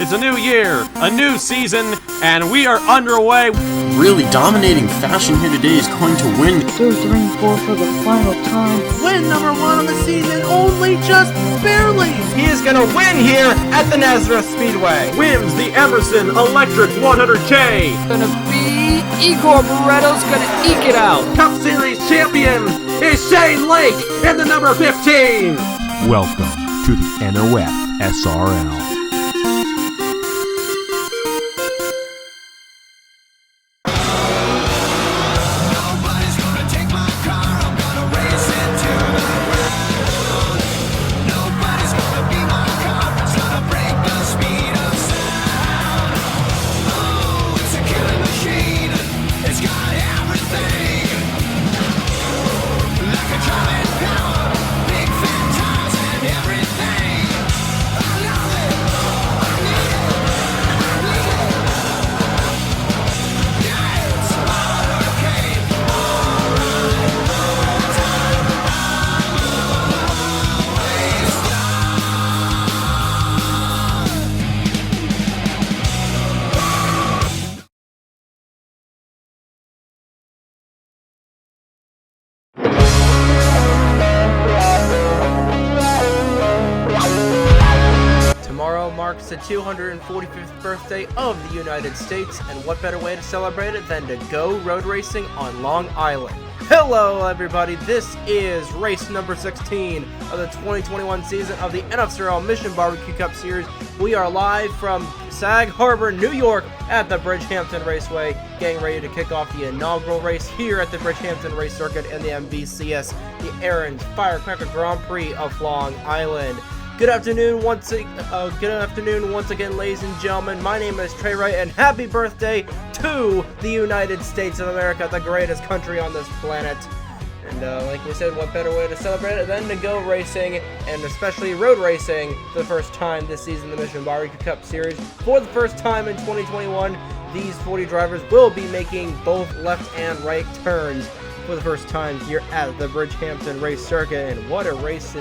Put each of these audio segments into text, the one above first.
It's a new year, a new season, and we are underway. Really dominating fashion here today is going to win. 2, 3, 4 for the final time. Win number 1 on the season, only just barely. He is going to win here at the Nazareth Speedway. Wins the Emerson Electric 100K. Gonna be Igor Barretto's gonna eke it out. Cup Series champion is Shane Lake in the number 15. Welcome to the NOFSRL. Tomorrow marks the 245th birthday of the United States, and what better way to celebrate it than to go road racing on Long Island. Hello everybody, this is race number 16 of the 2021 season of the NOFSRL Mission Barbecue Cup Series. We are live from Sag Harbor, New York at the Bridgehampton Raceway, getting ready to kick off the inaugural race here at the Bridgehampton Race Circuit and the MBCS, the Aaron's Firecracker Grand Prix of Long Island. Good afternoon once again, ladies and gentlemen. My name is Trey Wright, and happy birthday to the United States of America, the greatest country on this planet. And like we said, what better way to celebrate it than to go racing, and especially road racing, for the first time this season in the Mission Barbecue Cup Series. For the first time in 2021, these 40 drivers will be making both left and right turns for the first time here at the Bridgehampton Race Circuit. And what a race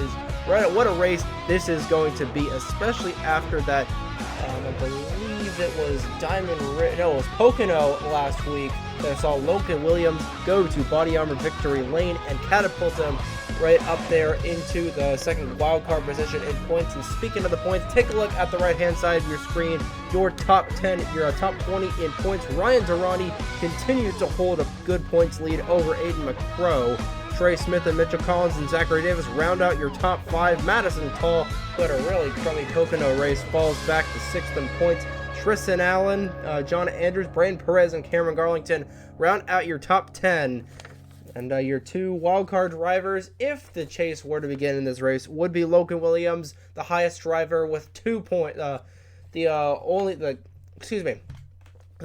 this is going to be, especially after that, I believe it was it was Pocono last week that saw Logan Williams go to Body Armor Victory Lane and catapult him right up there into the second wildcard position in points. And speaking of the points, take a look at the right-hand side of your screen. Your top 10, your top 20 in points. Ryan Durrani continues to hold a good points lead over Aiden McCrow. Trey Smith and Mitchell Collins and Zachary Davis round out your top 5. Madison Tall, who had a really crummy Pocono race, falls back to 6th in points. Tristan Allen, John Andrews, Braden Perez, and Cameron Garlington round out your top 10. And your 2 wildcard drivers, if the chase were to begin in this race, would be Logan Williams, the highest driver with 2 points. The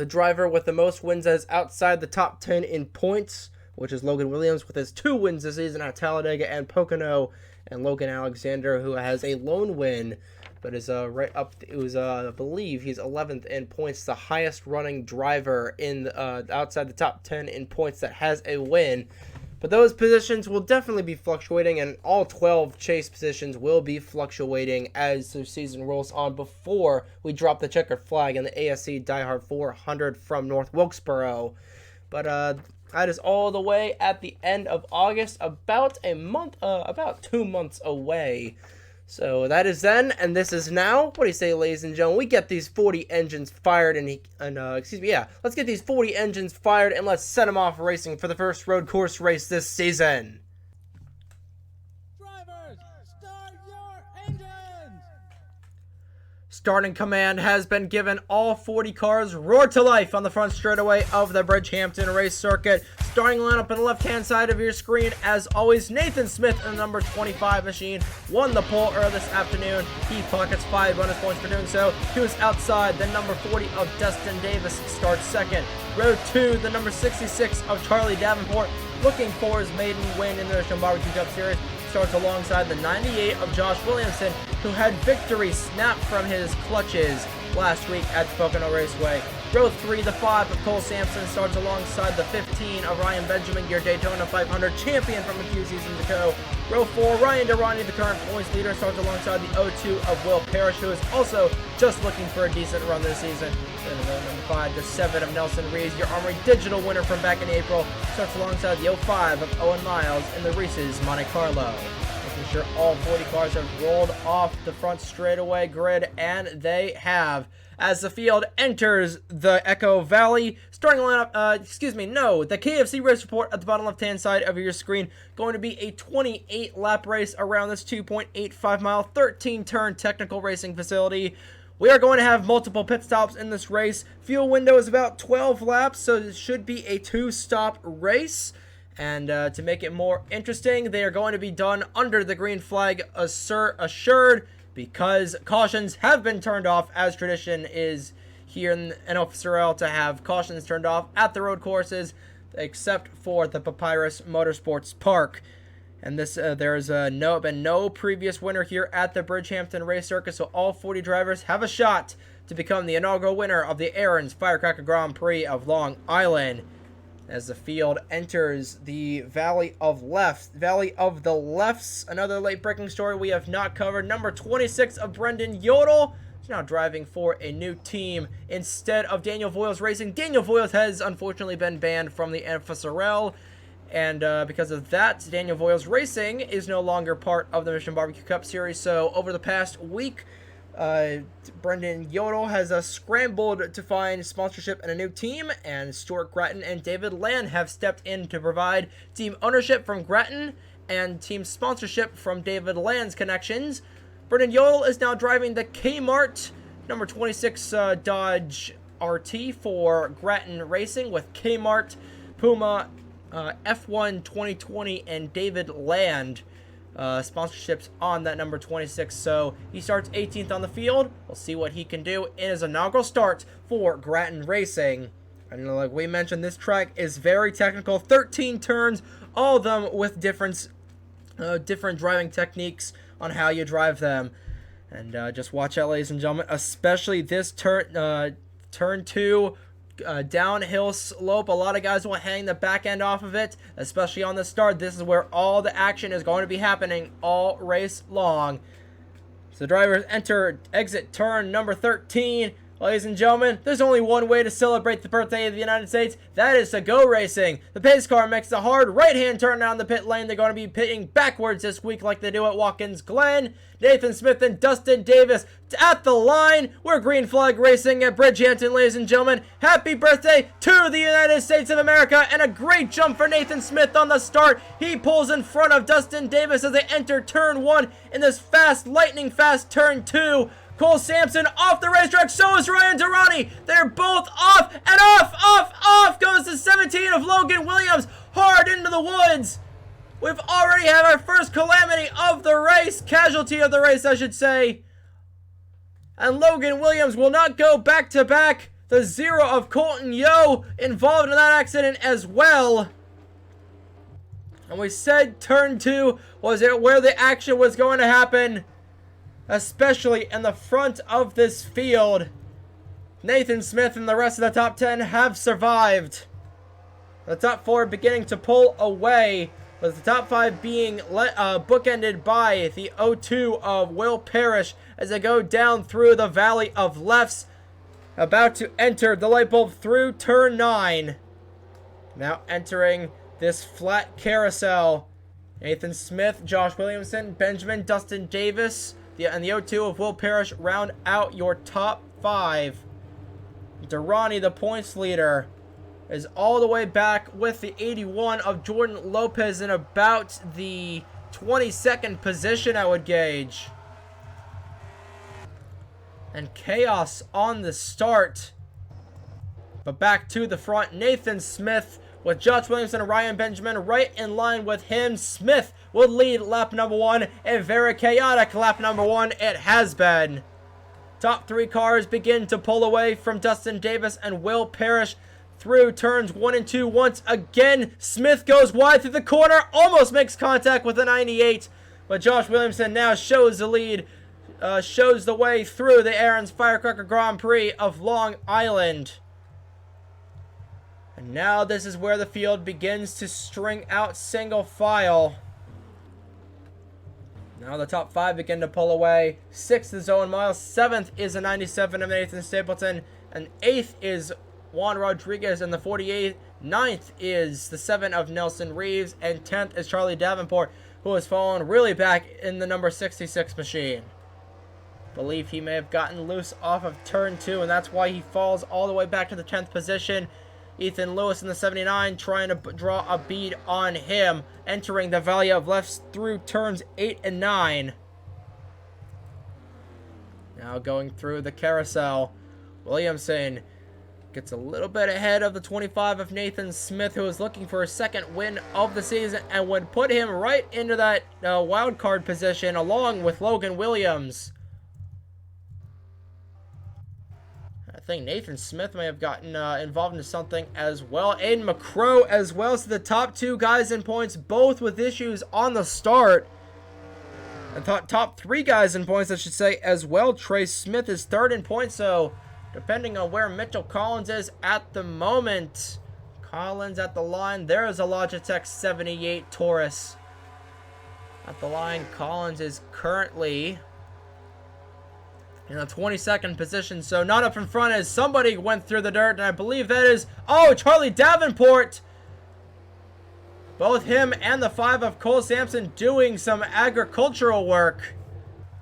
driver with the most wins that is outside the top 10 in points, which is Logan Williams with his 2 wins this season at Talladega and Pocono, and Logan Alexander, who has a lone win, but is right up. It was I believe he's 11th in points, the highest running driver in outside the top 10 in points that has a win. But those positions will definitely be fluctuating, and all 12 chase positions will be fluctuating as the season rolls on before we drop the checkered flag in the ASC Diehard 400 from North Wilkesboro. But that is all the way at the end of August, about 2 months away. So that is then, and this is now. What do you say, ladies and gentlemen? We get these 40 engines fired, let's get these 40 engines fired, and let's set them off racing for the first road course race this season. Drivers, start your engines! Starting command has been given. All 40 cars roar to life on the front straightaway of the Bridgehampton Race Circuit. Starting lineup on the left-hand side of your screen, as always, Nathan Smith in the number 25 machine won the pole earlier this afternoon. He pockets 5 bonus points for doing so. He was outside. The number 40 of Dustin Davis starts second. Row 2, the number 66 of Charlie Davenport, looking for his maiden win in the Mission Barbecue Cup Series, starts alongside the 98 of Josh Williamson, who had victory snapped from his clutches last week at Pocono Raceway. Row 3, the 5 of Cole Sampson starts alongside the 15 of Ryan Benjamin, your Daytona 500 champion from a few seasons ago. Row 4, Ryan Durrani, the current points leader, starts alongside the 02 of Will Parrish, who is also just looking for a decent run this season. Then number 5 to 7 of Nelson Rees, your Armory Digital winner from back in April, starts alongside the 05 of Owen Miles in the Reese's Monte Carlo. Making sure all 40 cars have rolled off the front straightaway grid, and they have. As the field enters the Echo Valley, starting lineup, the KFC race report at the bottom left-hand side of your screen, going to be a 28-lap race around this 2.85-mile, 13-turn technical racing facility. We are going to have multiple pit stops in this race. Fuel window is about 12 laps, so it should be a 2-stop race. And to make it more interesting, they are going to be done under the green flag assured, because cautions have been turned off, as tradition is here in NOFSRL to have cautions turned off at the road courses, except for the Papyrus Motorsports Park. And this there has been no previous winner here at the Bridgehampton Race Circuit, so all 40 drivers have a shot to become the inaugural winner of the Aaron's Firecracker Grand Prix of Long Island. As the field enters the Valley of the Lefts, another late-breaking story we have not covered. Number 26 of Brendan Yodel is now driving for a new team instead of Daniel Voiles Racing. Daniel Voiles has unfortunately been banned from the NOFSRL, and because of that, Daniel Voiles Racing is no longer part of the Mission Barbecue Cup Series. So over the past week, Brendan Yodel has scrambled to find sponsorship and a new team, and Stuart Gratton and David Land have stepped in to provide team ownership from Gratton and team sponsorship from David Land's connections. Brendan Yodel is now driving the Kmart number 26 Dodge RT for Gratton Racing with Kmart, Puma, F1 2020, and David Land sponsorships on that number 26. So he starts 18th on the field. We'll see what he can do in his inaugural start for Gratton Racing. And like we mentioned, this track is very technical. 13 turns, all of them with different driving techniques on how you drive them. And just watch out, ladies and gentlemen, especially this turn 2 downhill slope. A lot of guys will hang the back end off of it, especially on the start. This is where all the action is going to be happening all race long. So drivers exit turn number 13. Ladies and gentlemen, there's only one way to celebrate the birthday of the United States. That is to go racing. The pace car makes a hard right-hand turn down the pit lane. They're going to be pitting backwards this week like they do at Watkins Glen. Nathan Smith and Dustin Davis at the line. We're green flag racing at Bridgehampton, ladies and gentlemen. Happy birthday to the United States of America, and a great jump for Nathan Smith on the start. He pulls in front of Dustin Davis as they enter turn 1 in this lightning fast turn 2. Cole Sampson off the racetrack, so is Ryan Durrani. They're both off, and off goes the 17 of Logan Williams, hard into the woods. We've already had our first calamity of the race, casualty of the race, I should say. And Logan Williams will not go back-to-back. The 0 of Colton Yo involved in that accident as well. And we said turn 2 was it where the action was going to happen, especially in the front of this field. Nathan Smith and the rest of the top 10 have survived. The top 4 beginning to pull away, with the top 5 being bookended by the 02 of Will Parrish as they go down through the Valley of Lefts, about to enter the light bulb through turn 9. Now entering this flat carousel, Nathan Smith, Josh Williamson, Benjamin, Dustin Davis, and the 02 of Will Parrish round out your top 5. Durrani, the points leader, is all the way back with the 81 of Jordan Lopez in about the 22nd position, I would gauge. And chaos on the start. But back to the front, Nathan Smith with Josh Williamson and Ryan Benjamin right in line with him. Smith will lead lap number 1, a very chaotic lap number 1 it has been. Top 3 cars begin to pull away from Dustin Davis and Will Parrish through turns 1 and 2. Once again, Smith goes wide through the corner, almost makes contact with a 98, but Josh Williamson now shows the lead, shows the way through the Aaron's Firecracker Grand Prix of Long Island. And now this is where the field begins to string out single file. Now the top 5 begin to pull away. 6th is Owen Miles. 7th is a 97 of Nathan Stapleton. And 8th is Juan Rodriguez in the 48. 9th is the 7 of Nelson Reeves. And 10th is Charlie Davenport, who has fallen really back in the number 66 machine. Believe he may have gotten loose off of turn 2, and that's why he falls all the way back to the 10th position. Ethan Lewis in the 79 trying to draw a bead on him, entering the valley of lefts through turns 8 and 9. Now going through the carousel, Williamson gets a little bit ahead of the 25 of Nathan Smith, who is looking for a second win of the season and would put him right into that wild card position along with Logan Williams. I think Nathan Smith may have gotten involved in something as well. Aiden McCrow as well. So the top 2 guys in points, both with issues on the start. And top 3 guys in points, I should say, as well. Trey Smith is 3rd in points. So depending on where Mitchell Collins is at the moment. Collins at the line. There is a Logitech 78 Taurus. At the line, Collins is currently in the 22nd position, so not up in front as somebody went through the dirt, and I believe that is, Charlie Davenport. Both him and the 5 of Cole Sampson doing some agricultural work.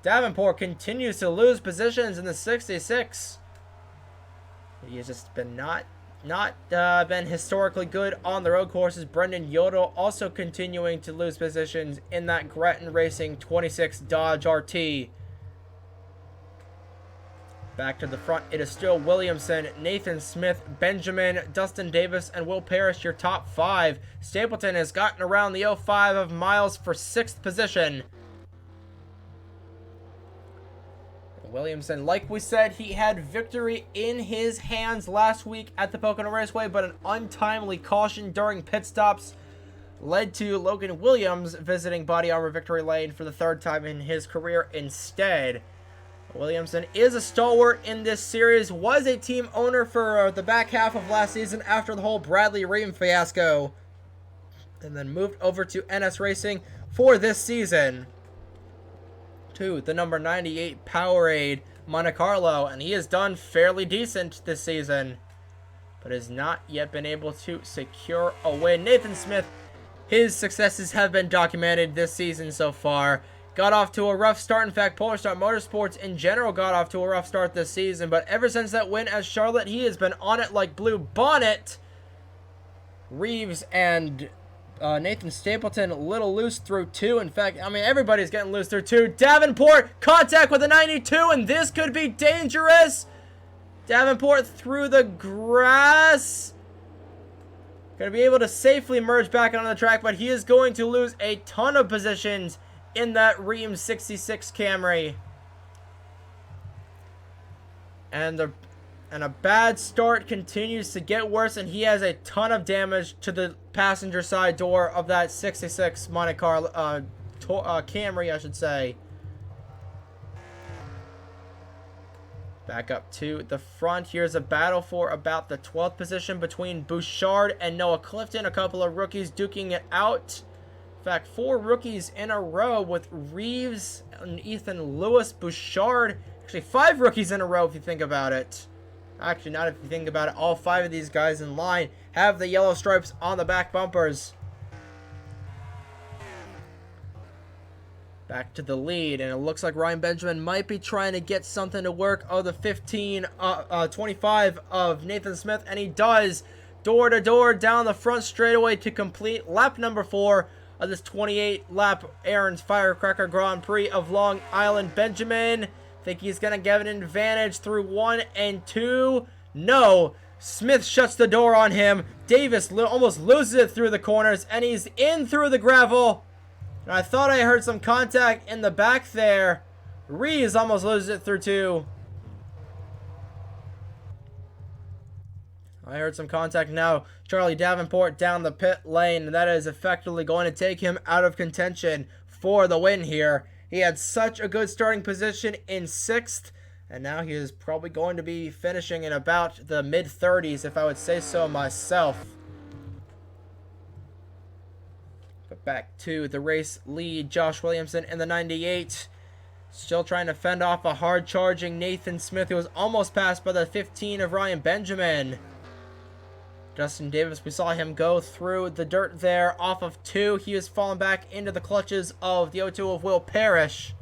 Davenport continues to lose positions in the 66. He has just been not been historically good on the road courses. Brendan Yodel also continuing to lose positions in that Gretton Racing 26 Dodge RT. Back to the front, it is still Williamson, Nathan Smith, Benjamin, Dustin Davis, and Will Parrish, your top 5. Stapleton has gotten around the 05 of Miles for 6th position. Williamson, like we said, he had victory in his hands last week at the Pocono Raceway, but an untimely caution during pit stops led to Logan Williams visiting Body Armor Victory Lane for the 3rd time in his career instead. Williamson is a stalwart in this series, was a team owner for the back half of last season after the whole Bradley Ream fiasco, and then moved over to NS Racing for this season to the number 98 Powerade Monte Carlo, and he has done fairly decent this season, but has not yet been able to secure a win. Nathan Smith, his successes have been documented this season so far. Got off to a rough start. In fact, Polar Star Motorsports in general got off to a rough start this season. But ever since that win at Charlotte, he has been on it like Blue Bonnet. Reeves and Nathan Stapleton a little loose through 2. In fact, I mean, everybody's getting loose through 2. Davenport, contact with a 92, and this could be dangerous. Davenport through the grass. Going to be able to safely merge back onto the track, but he is going to lose a ton of positions in that Ream 66 Camry. And a bad start continues to get worse, and he has a ton of damage to the passenger side door of that 66 Monte Carlo Camry, I should say. Back up to the front. Here's a battle for about the 12th position between Bouchard and Noah Clifton. A couple of rookies duking it out. In fact, 4 rookies in a row with Reeves and Ethan Lewis, Bouchard. Actually, 5 rookies in a row if you think about it. Actually, not if you think about it. All 5 of these guys in line have the yellow stripes on the back bumpers. Back to the lead, and it looks like Ryan Benjamin might be trying to get something to work. Oh, the 25 of Nathan Smith, and he does. Door to door down the front straightaway to complete lap number 4 of this 28-lap Aaron's Firecracker Grand Prix of Long Island. Benjamin, think he's going to get an advantage through 1 and 2. No. Smith shuts the door on him. Davis almost loses it through the corners, and he's in through the gravel. And I thought I heard some contact in the back there. Reeves almost loses it through 2. I heard some contact now. Charlie Davenport down the pit lane, and that is effectively going to take him out of contention for the win here. He had such a good starting position in 6th, and now he is probably going to be finishing in about the mid-30s, if I would say so myself. But Back to the race lead, Josh Williamson in the 98. Still trying to fend off a hard-charging Nathan Smith, who was almost passed by the 15 of Ryan Benjamin. Justin Davis, we saw him go through the dirt there off of 2. He has fallen back into the clutches of the 02 of Will Parrish.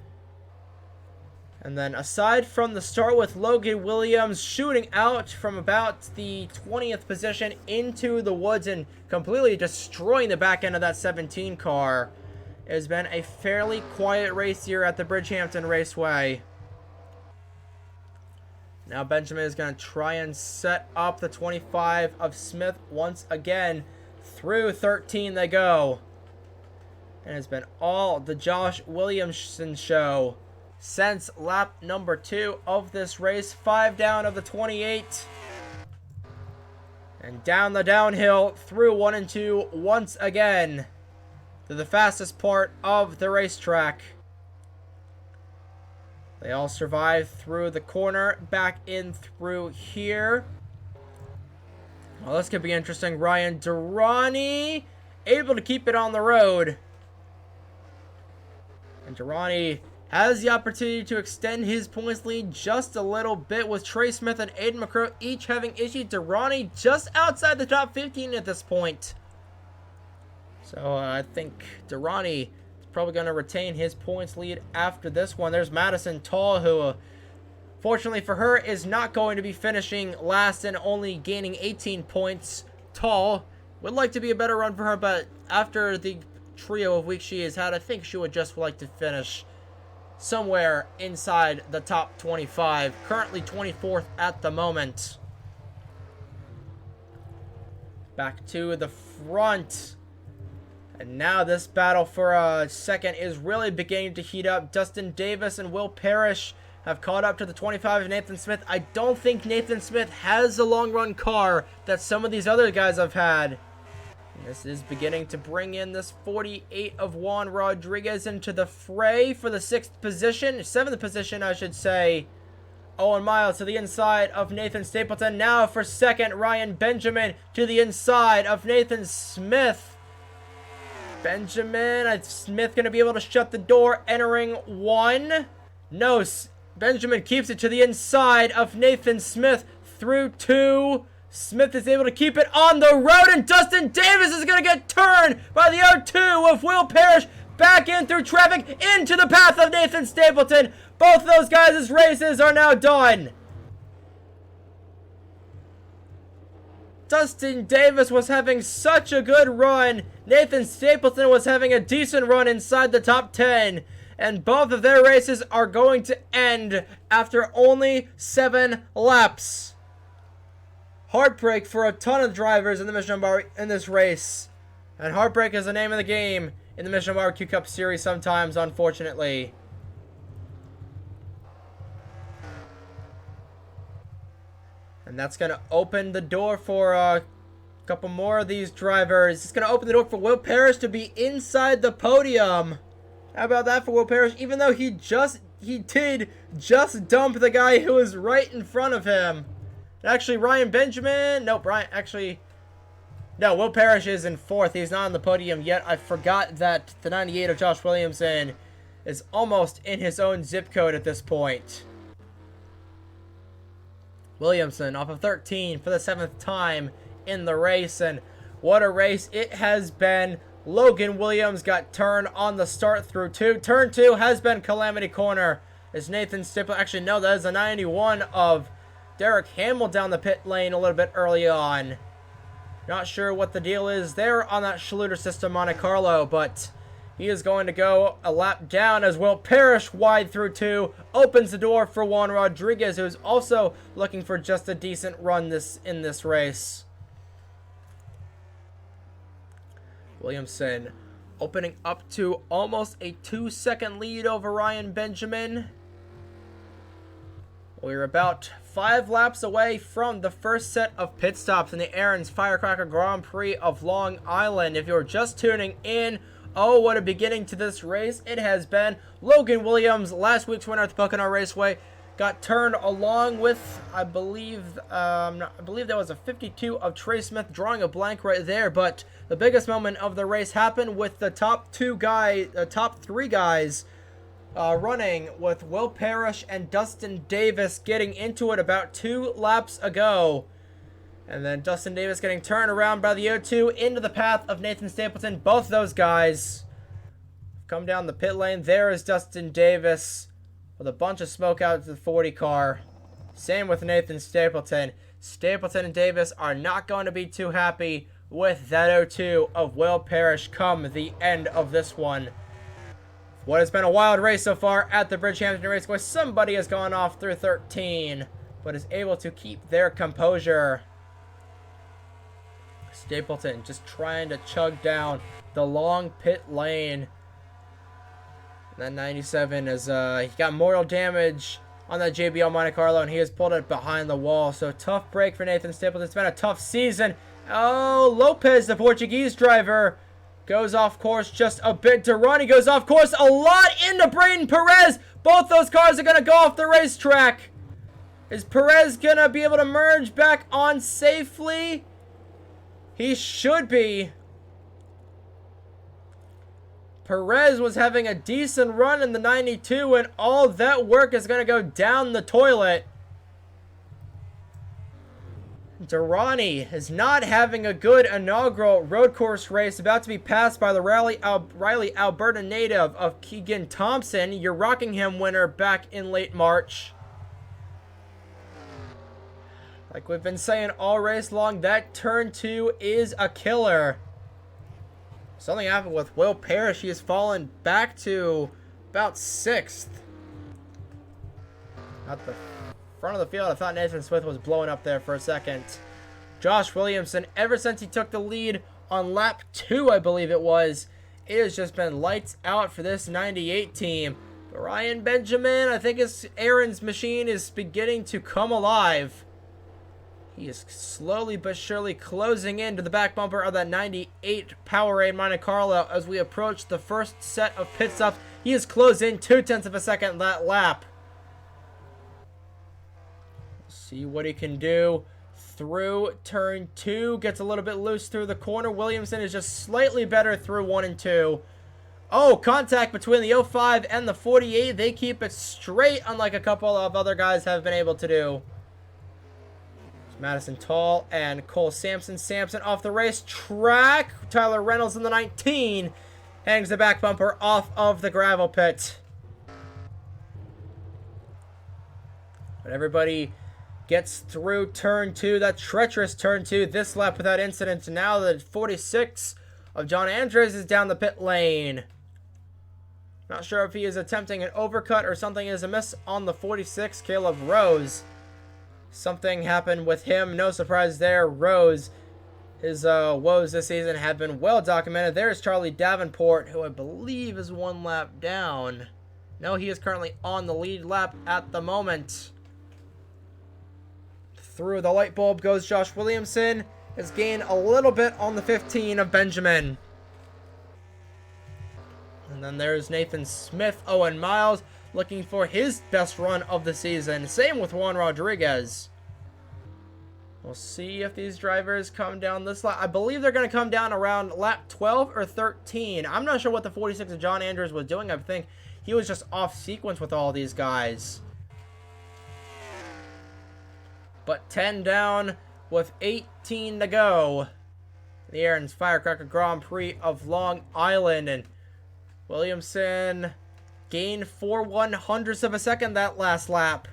And then aside from the start with Logan Williams shooting out from about the 20th position into the woods and completely destroying the back end of that 17 car, it has been a fairly quiet race here at the Bridgehampton Raceway. Now Benjamin is going to try and set up the 25 of Smith once again. Through 13 they go. And it's been all the Josh Williamson show since lap number 2 of this race. 5 down of the 28. And down the downhill through 1 and 2 once again to the fastest part of the racetrack. They all survive through the corner, back in through here. Well, this could be interesting. Ryan Durrani able to keep it on the road. And Durrani has the opportunity to extend his points lead just a little bit, with Trey Smith and Aiden McCrow each having issued. Durrani just outside the top 15 at this point. So I think Durrani probably going to retain his points lead after this one. There's Madison Tall, who fortunately for her is not going to be finishing last and only gaining 18 points. Tall would like to be a better run for her, but after the trio of weeks she has had, I think she would just like to finish somewhere inside the top 25. Currently 24th at the moment. Back to the front. And now this battle for a second is really beginning to heat up. Dustin Davis and Will Parrish have caught up to the 25 of Nathan Smith. I don't think Nathan Smith has a long run car that some of these other guys have had. And this is beginning to bring in this 48 of Juan Rodriguez into the fray for the 7th position, I should say. Owen Miles to the inside of Nathan Stapleton. Now for second, Ryan Benjamin to the inside of Nathan Smith. Smith going to be able to shut the door entering 1. No, Benjamin keeps it to the inside of Nathan Smith through 2. Smith is able to keep it on the road, and Dustin Davis is going to get turned by the R2 of Will Parrish back in through traffic into the path of Nathan Stapleton. Both those guys' races are now done. Dustin Davis was having such a good run. Nathan Stapleton was having a decent run inside the top 10. And both of their races are going to end after only 7 laps. Heartbreak for a ton of drivers in the Mission in this race. And heartbreak is the name of the game in the Mission Barbecue Cup Series sometimes, unfortunately. And that's going to open the door for a couple more of these drivers. It's going to open the door for Will Parrish to be inside the podium. How about that for Will Parrish? Even though he did just dump the guy who was right in front of him. Actually, Ryan Benjamin. No, Will Parrish is in 4th. He's not on the podium yet. I forgot that the 98 of Josh Williamson is almost in his own zip code at this point. Williamson off of 13 for the 7th time in the race, and what a race it has been. Logan Williams got turned on the start through 2. Turn 2 has been Calamity Corner. Is Nathan Stapleton? Actually, no, that is a 91 of Derek Hamill down the pit lane a little bit early on. Not sure what the deal is there on that Schluter system Monte Carlo, but he is going to go a lap down as Will Parrish wide through 2 opens the door for Juan Rodriguez, who is also looking for just a decent run in this race. Williamson opening up to almost a 2-second lead over Ryan Benjamin. We're about 5 laps away from the first set of pit stops in the Aaron's Firecracker Grand Prix of Long Island. If you're just tuning in, oh, what a beginning to this race it has been. Logan Williams, last week's winner at the Pocono Raceway, got turned along with, I believe that was a 52 of Trey Smith, drawing a blank right there. But the biggest moment of the race happened with the top three guys running, with Will Parrish and Dustin Davis getting into it about 2 laps ago. And then Dustin Davis getting turned around by the O2 into the path of Nathan Stapleton. Both those guys come down the pit lane. There is Dustin Davis with a bunch of smoke out to the 40 car. Same with Nathan Stapleton. Stapleton and Davis are not going to be too happy with that O2 of Will Parrish come the end of this one. What has been a wild race so far at the Bridgehampton Raceway. Somebody has gone off through 13, but is able to keep their composure. Stapleton just trying to chug down the long pit lane. And that 97 is, he got mortal damage on that JBL Monte Carlo, and he has pulled it behind the wall. So tough break for Nathan Stapleton. It's been a tough season. Oh, Lopez, the Portuguese driver, goes off course just a bit. Durrani goes off course a lot into Braden Perez. Both those cars are going to go off the racetrack. Is Perez going to be able to merge back on safely? He should be. Perez was having a decent run in the 92, and all that work is going to go down the toilet. Durrani is not having a good inaugural road course race, about to be passed by the Riley, Alberta native of Keegan Thompson, your Rockingham winner back in late March. Like we've been saying all race long, that turn 2 is a killer. Something happened with Will Parrish. He has fallen back to about 6th. At the front of the field, I thought Nathan Smith was blowing up there for a second. Josh Williamson, ever since he took the lead on lap 2, I believe it was, it has just been lights out for this 98 team. But Ryan Benjamin, I think Aaron's machine is beginning to come alive. He is slowly but surely closing into the back bumper of that 98 Powerade Monte Carlo as we approach the first set of pit stops. He is closed in 0.2 of a second that lap. See what he can do through turn 2. Gets a little bit loose through the corner. Williamson is just slightly better through 1 and 2. Oh, contact between the 05 and the 48. They keep it straight, unlike a couple of other guys have been able to do. Madison Tall and Cole Sampson. Sampson off the racetrack. Tyler Reynolds in the 19 hangs the back bumper off of the gravel pit. But everybody gets through turn 2. That treacherous turn 2 this lap without incident. And now the 46 of John Andrews is down the pit lane. Not sure if he is attempting an overcut or something is amiss on the 46, Caleb Rose. Something happened with him. No surprise there. Rose, his woes this season have been well documented. There's Charlie Davenport, who I believe is 1 lap down. No, he is currently on the lead lap at the moment. Through the light bulb goes Josh Williamson. Has gained a little bit on the 15 of Benjamin. And then there's Nathan Smith, Owen Miles, looking for his best run of the season. Same with Juan Rodriguez. We'll see if these drivers come down this lap. I believe they're going to come down around lap 12 or 13. I'm not sure what the 46 of John Andrews was doing. I think he was just off sequence with all these guys. But 10 down with 18 to go. The Aaron's Firecracker Grand Prix of Long Island. And Williamson gained 4/100ths of a second that last lap.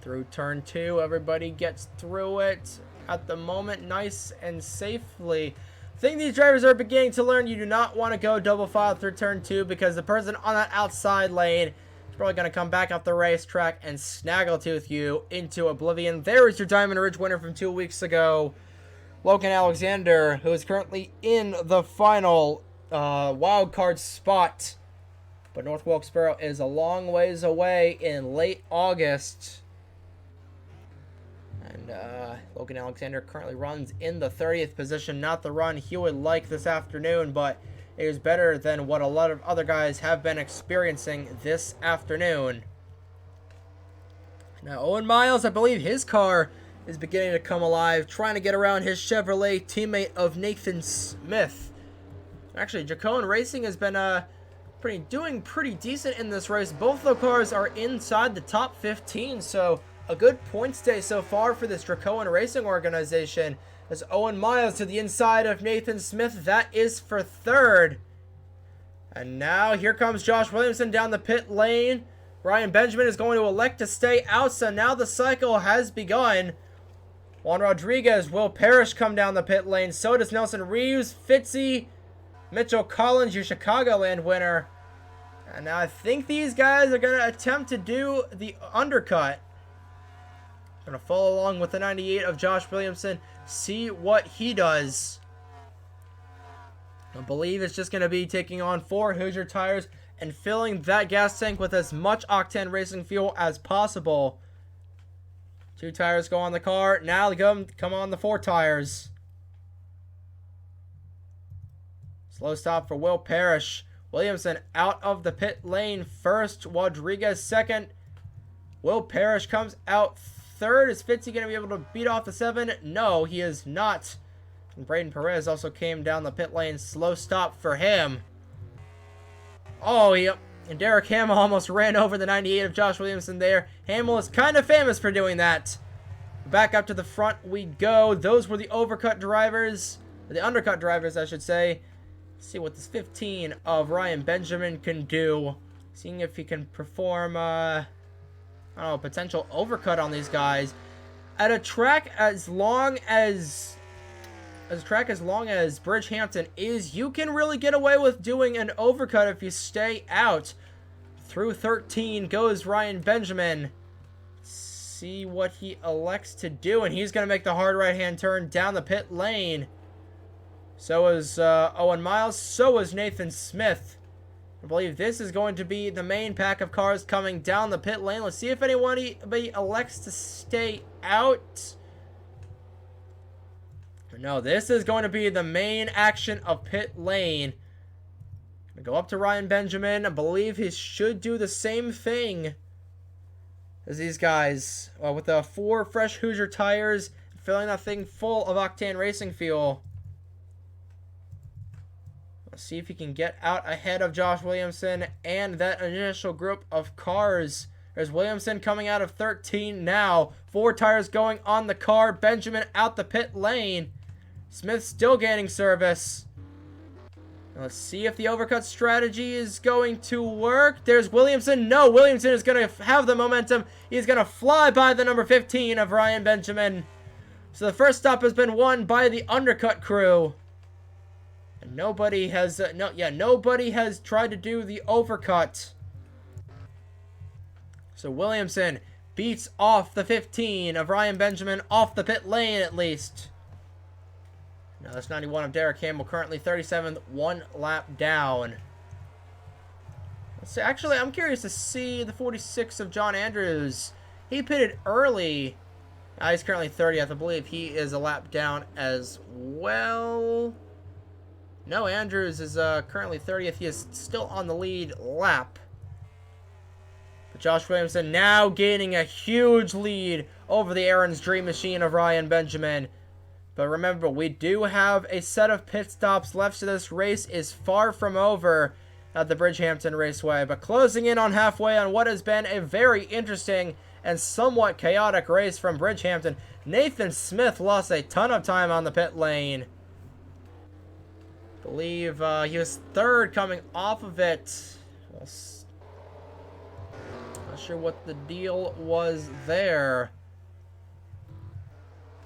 Through turn 2, everybody gets through it at the moment nice and safely. I think these drivers are beginning to learn you do not want to go double file through turn 2 because the person on that outside lane is probably going to come back off the racetrack and snaggletooth you into oblivion. There is your Diamond Ridge winner from 2 weeks ago, Logan Alexander, who is currently in the final wild card spot, but North Wilkesboro is a long ways away in late August, and Logan Alexander currently runs in the 30th position. Not the run he would like this afternoon, but it is better than what a lot of other guys have been experiencing this afternoon. Now, Owen Miles, I believe his car is beginning to come alive, trying to get around his Chevrolet teammate of Nathan Smith. Actually, Jacone Racing has been doing pretty decent in this race. Both of the cars are inside the top 15, so a good points day so far for this Jacone Racing organization. As Owen Miles to the inside of Nathan Smith, that is for third. And now here comes Josh Williamson down the pit lane. Ryan Benjamin is going to elect to stay out, so now the cycle has begun. Juan Rodriguez, Will Parrish come down the pit lane. So does Nelson Reeves, Fitzy, Mitchell Collins, your Chicagoland winner. And now I think these guys are going to attempt to do the undercut. Going to follow along with the 98 of Josh Williamson, see what he does. I believe it's just going to be taking on 4 Hoosier tires and filling that gas tank with as much octane racing fuel as possible. 2 tires go on the car. Now they come on the 4 tires. Slow stop for Will Parrish. Williamson out of the pit lane first. Rodriguez second. Will Parrish comes out third. Is Fitzy going to be able to beat off the 7? No, he is not. And Braden Perez also came down the pit lane. Slow stop for him. Oh, yep. And Derek Hamill almost ran over the 98 of Josh Williamson there. Hamill is kind of famous for doing that. Back up to the front we go. Those were the overcut drivers. The undercut drivers, I should say. Let's see what this 15 of Ryan Benjamin can do. Seeing if he can perform, I don't know, potential overcut on these guys. At a track as long as Bridgehampton is, you can really get away with doing an overcut if you stay out. Through 13 goes Ryan Benjamin. See what he elects to do, and he's going to make the hard right-hand turn down the pit lane. So is Owen Miles, so is Nathan Smith. I believe this is going to be the main pack of cars coming down the pit lane. Let's see if anybody elects to stay out. No, this is going to be the main action of pit lane. Gonna go up to Ryan Benjamin. I believe he should do the same thing as these guys. With the 4 fresh Hoosier tires, filling that thing full of octane racing fuel. Let's see if he can get out ahead of Josh Williamson and that initial group of cars. There's Williamson coming out of 13 now. 4 tires going on the car. Benjamin out the pit lane. Smith still gaining service. Let's see if the overcut strategy is going to work. There's Williamson. No, Williamson is going to have the momentum. He's going to fly by the number 15 of Ryan Benjamin. So the first stop has been won by the undercut crew. And nobody has nobody has tried to do the overcut. So Williamson beats off the 15 of Ryan Benjamin off the pit lane at least. Now that's 91 of Derek Hamill, currently 37th, 1 lap down. Let's see, actually, I'm curious to see the 46 of John Andrews. He pitted early. He's currently 30th. I believe he is a lap down as well. No, Andrews is currently 30th. He is still on the lead lap. But Josh Williamson now gaining a huge lead over the Aaron's Dream Machine of Ryan Benjamin. But remember, we do have a set of pit stops left, so this race is far from over at the Bridgehampton Raceway. But closing in on halfway on what has been a very interesting and somewhat chaotic race from Bridgehampton, Nathan Smith lost a ton of time on the pit lane. I believe he was 3rd coming off of it. Not sure what the deal was there.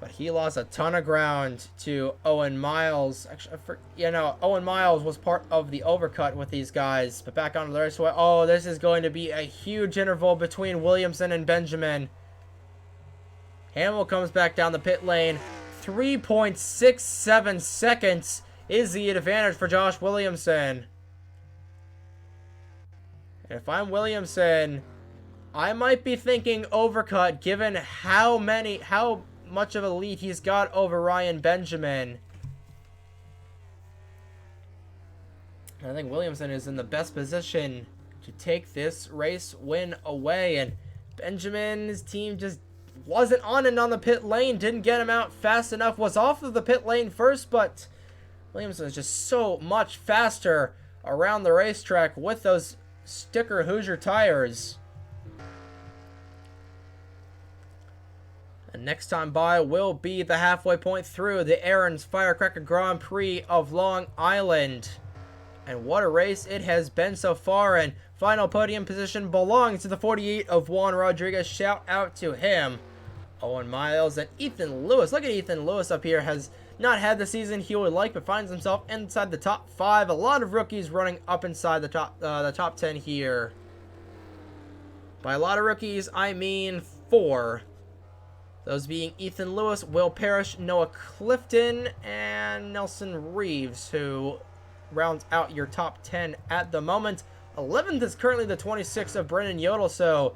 But he lost a ton of ground to Owen Miles. Actually, Owen Miles was part of the overcut with these guys. But back onto the raceway. Oh, this is going to be a huge interval between Williamson and Benjamin. Hamill comes back down the pit lane. 3.67 seconds is the advantage for Josh Williamson. And if I'm Williamson, I might be thinking overcut given how much of a lead he's got over Ryan Benjamin. I think Williamson is in the best position to take this race win away, and Benjamin's team just wasn't on it on the pit lane, didn't get him out fast enough, was off of the pit lane first, but Williamson is just so much faster around the racetrack with those sticker Hoosier tires. And next time by will be the halfway point through the Aaron's Firecracker Grand Prix of Long Island. And what a race it has been so far, and final podium position belongs to the 48 of Juan Rodriguez. Shout out to him. Owen Miles and Ethan Lewis. Look at Ethan Lewis up here. Has not had the season he would like, but finds himself inside the top 5. A lot of rookies running up inside the top 10 here. By a lot of rookies, I mean 4. Those being Ethan Lewis, Will Parrish, Noah Clifton, and Nelson Reeves, who rounds out your top 10 at the moment. 11th is currently the 26th of Brendan Yodel, so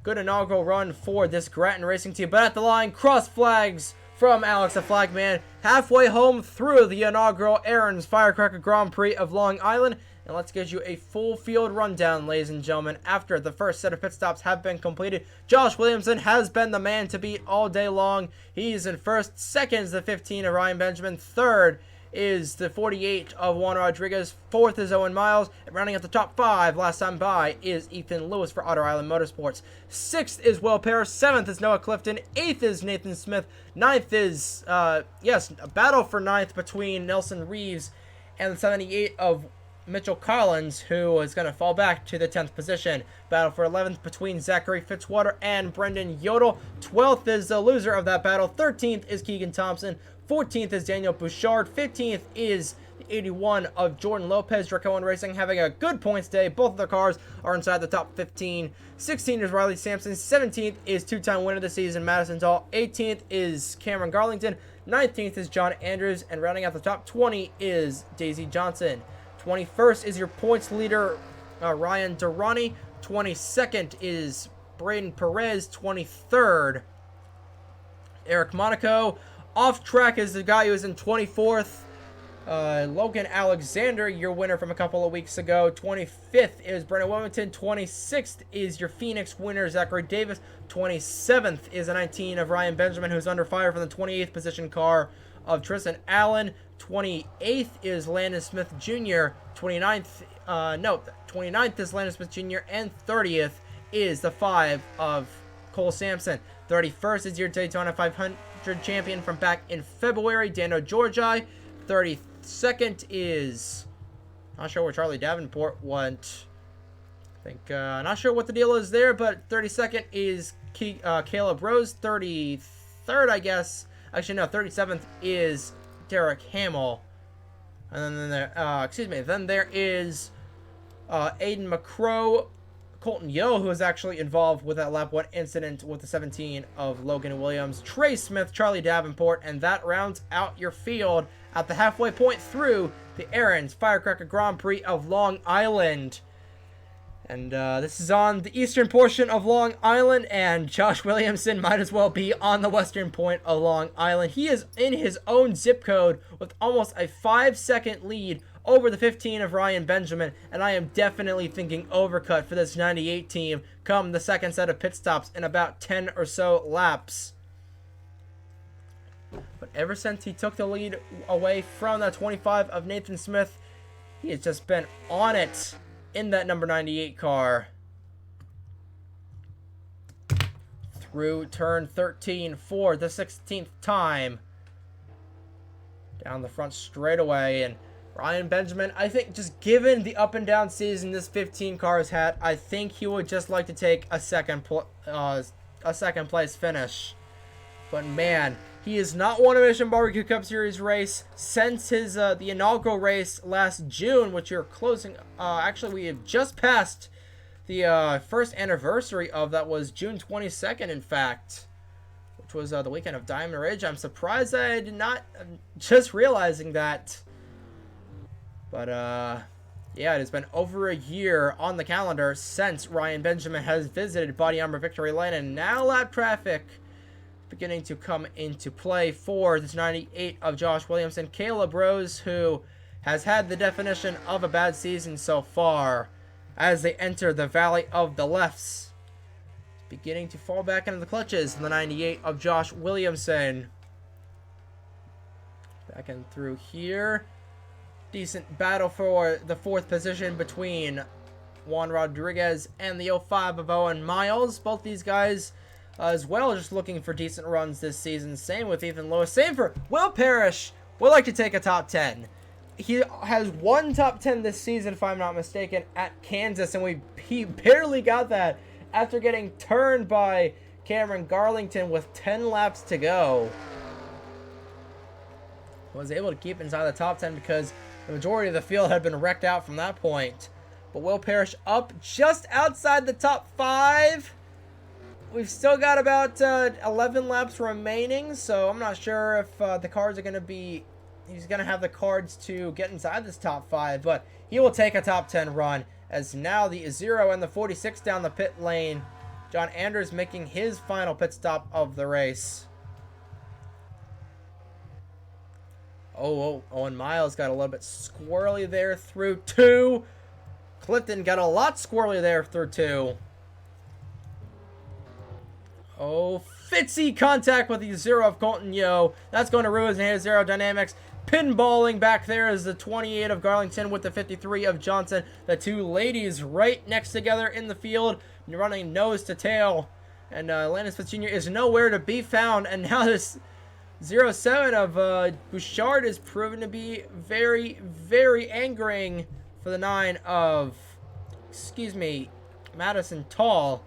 good inaugural run for this Grattan racing team. But at the line, cross flags from Alex the Flagman, halfway home through the inaugural Aaron's Firecracker Grand Prix of Long Island. And let's get you a full field rundown, ladies and gentlemen. After the first set of pit stops have been completed, Josh Williamson has been the man to beat all day long. He's in first. Second is the 15 of Ryan Benjamin. Third is the 48 of Juan Rodriguez. Fourth is Owen Miles. And rounding out the top 5 last time by is Ethan Lewis for Otter Island Motorsports. Sixth is Will Parrish. Seventh is Noah Clifton. Eighth is Nathan Smith. Ninth is, a battle for ninth between Nelson Reeves and the 78 of Mitchell Collins, who is going to fall back to the 10th position. Battle for 11th between Zachary Fitzwater and Brendan Yodel. 12th is the loser of that battle. 13th is Keegan Thompson. 14th is Daniel Bouchard. 15th is the 81 of Jordan Lopez. Dracoan Racing having a good points day. Both of their cars are inside the top 15. 16th is Riley Sampson. 17th is two-time winner of the season, Madison Dahl. 18th is Cameron Garlington. 19th is John Andrews. And rounding out the top 20 is Daisy Johnson. 21st is your points leader, Ryan Durrani. 22nd is Braden Perez. 23rd, Eric Monaco. Off track is the guy who is in 24th, Logan Alexander, your winner from a couple of weeks ago. 25th is Brennan Wilmington. 26th is your Phoenix winner, Zachary Davis. 27th is the 19 of Ryan Benjamin, who's under fire from the 28th position car of Tristan Allen. 28th is Landon Smith Jr. 29th is Landon Smith Jr. And 30th is the 5 of Cole Sampson. 31st is your Daytona 500 champion from back in February, Dano Georgi. 32nd is, not sure where Charlie Davenport went. I think, not sure what the deal is there, but 32nd is Caleb Rose. 33rd, I guess. Actually, no, 37th is Derek Hamill. And then there is Aiden McCrow, Colton Yo, who is actually involved with that lap 1 incident with the 17 of Logan Williams, Trey Smith, Charlie Davenport, and that rounds out your field at the halfway point through the Aaron's Firecracker Grand Prix of Long Island. And this is on the eastern portion of Long Island, and Josh Williamson might as well be on the western point of Long Island. He is in his own zip code with almost a 5-second lead over the 15 of Ryan Benjamin, and I am definitely thinking overcut for this 98 team come the second set of pit stops in about 10 or so laps. But ever since he took the lead away from that 25 of Nathan Smith, he has just been on it in that number 98 car. Through turn 13 for the 16th time. Down the front straightaway, and Ryan Benjamin, I think just given the up and down season this 15 car has had, I think he would just like to take a second place finish. But man, he has not won a Mission Barbecue Cup Series race since his the inaugural race last June, which you're closing. Actually, we have just passed the first anniversary of that. Was June 22nd, in fact, which was the weekend of Diamond Ridge. I'm surprised I did not. Just realizing that. But, yeah, it has been over a year on the calendar since Ryan Benjamin has visited Body Armor Victory Lane, and now lap traffic beginning to come into play for this 98 of Josh Williamson. Caleb Rose, who has had the definition of a bad season so far as they enter the Valley of the Lefts. Beginning to fall back into the clutches in the 98 of Josh Williamson. Back in through here. Decent battle for the 4th position between Juan Rodriguez and the 05 of Owen Miles. Both these guys as well just looking for decent runs this season. Same with Ethan Lewis. Same for Will Parrish. Would like to take a top 10. He has one top 10 this season, if I'm not mistaken, at Kansas, and he barely got that after getting turned by Cameron Garlington with 10 laps to go. Was able to keep inside the top 10 because the majority of the field had been wrecked out from that point. But Will Parrish up just outside the top 5. We've still got about 11 laps remaining, so I'm not sure if the cards are going to be... He's going to have the cards to get inside this top 5, but he will take a top 10 run, as now the 0 and the 46 down the pit lane. John Anders making his final pit stop of the race. Owen Miles got a little bit squirrely there through 2. Clifton got a lot squirrely there through 2. Fitzy contact with the 0 of Colton Yo. That's going to ruin his aerodynamics. Pinballing back there is the 28 of Garlington with the 53 of Johnson. The two ladies right next together in the field, running nose to tail. And Landis Fitzjr. is nowhere to be found. And now this 07 of Bouchard is proven to be very, very angering for the 9 of, Madison Tall.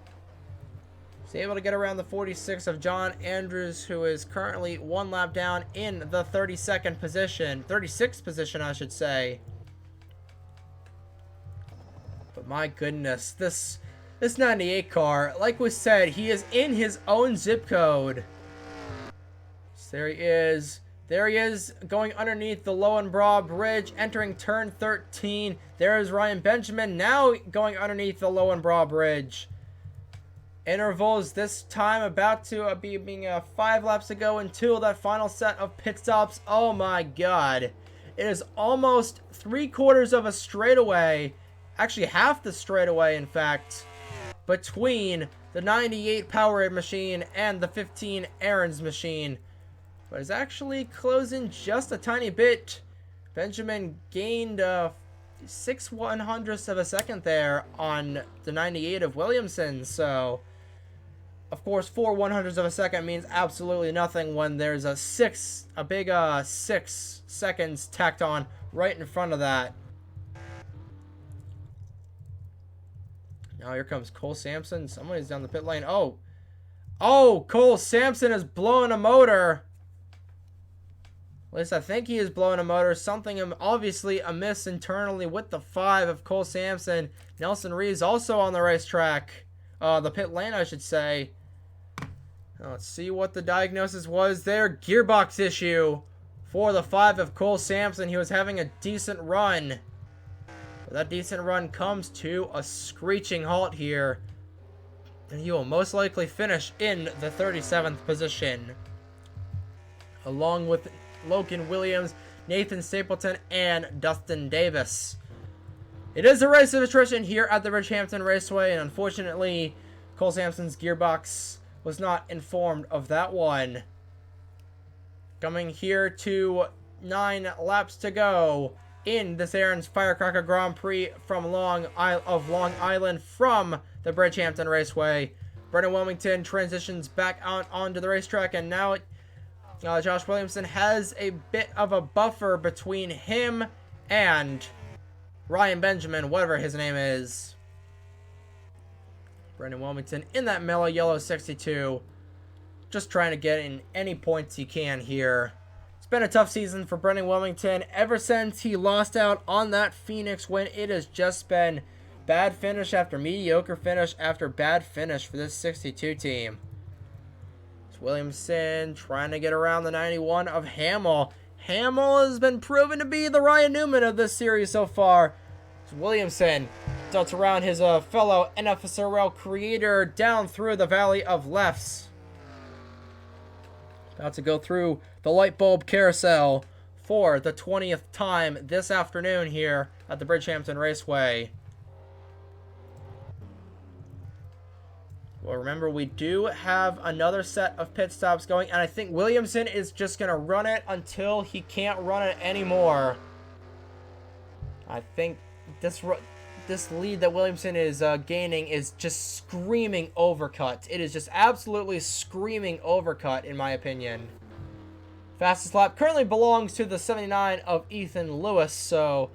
He's able to get around the 46 of John Andrews, who is currently 1 lap down in the 36th position, I should say. But my goodness, this 98 car, like we said, he is in his own zip code. So there he is. There he is, going underneath the Lowenbrough Bridge, entering turn 13. There is Ryan Benjamin, now going underneath the Lowenbrough Bridge. Intervals this time about to be 5 laps to go until that final set of pit stops. Oh my god. It is almost 3/4 of a straightaway, actually half the straightaway in fact, between the 98 Powerade machine and the 15 Aaron's machine. But it's actually closing just a tiny bit. Benjamin gained 6/100ths of a second there on the 98 of Williamson, so of course 4/100ths of a second means absolutely nothing when there's a big 6 seconds tacked on right in front of that. Now here comes Cole Sampson. Somebody's down the pit lane. Oh, Cole Sampson is blowing a motor. At least I think he is blowing a motor. Something obviously amiss internally with the 5 of Cole Sampson. Nelson Reeves also on the racetrack. The pit lane, I should say. Now let's see what the diagnosis was there. Gearbox issue for the 5 of Cole Sampson. He was having a decent run. But that decent run comes to a screeching halt here. And he will most likely finish in the 37th position. Along with Logan Williams, Nathan Stapleton, and Dustin Davis. It is a race of attrition here at the Bridgehampton Raceway, and unfortunately, Cole Sampson's gearbox was not informed of that one. Coming here to 9 laps to go in this Aaron's Firecracker Grand Prix from Long Island from the Bridgehampton Raceway. Brendan Wilmington transitions back out onto the racetrack, and now Josh Williamson has a bit of a buffer between him and Ryan Benjamin, whatever his name is. Brendan Wilmington in that mellow yellow 62. Just trying to get in any points he can here. It's been a tough season for Brendan Wilmington. Ever since he lost out on that Phoenix win, it has just been bad finish after mediocre finish after bad finish for this 62 team. It's Williamson trying to get around the 91 of Hamill. Hamill has been proven to be the Ryan Newman of this series so far. It's Williamson darts around his fellow NOFSRL creator down through the Valley of Lefts. About to go through the light bulb carousel for the 20th time this afternoon here at the Bridgehampton Raceway. Well, remember, we do have another set of pit stops going, and I think Williamson is just going to run it until he can't run it anymore. I think this lead that Williamson is gaining is just screaming overcut. It is just absolutely screaming overcut, in my opinion. Fastest lap currently belongs to the 79 of Ethan Lewis, so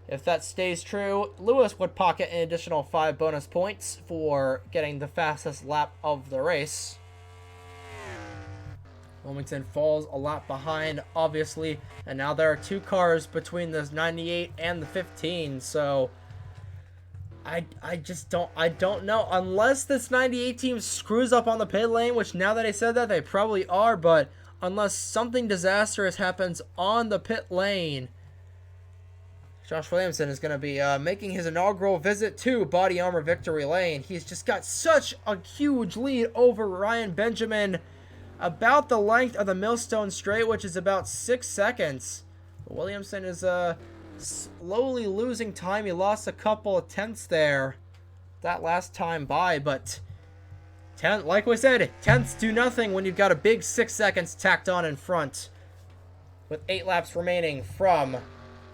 if that stays true, Lewis would pocket an additional 5 bonus points for getting the fastest lap of the race. Wilmington falls a lap behind, obviously, and now there are 2 cars between the 98 and the 15, so I don't know, unless this 98 team screws up on the pit lane, which now that I said that, they probably are, but unless something disastrous happens on the pit lane, Josh Williamson is going to be making his inaugural visit to Body Armor Victory Lane. He's just got such a huge lead over Ryan Benjamin, about the length of the Millstone Straight, which is about 6 seconds. Williamson is slowly losing time. He lost a couple of tenths there that last time by, but like we said, tenths do nothing when you've got a big 6 seconds tacked on in front, with 8 laps remaining from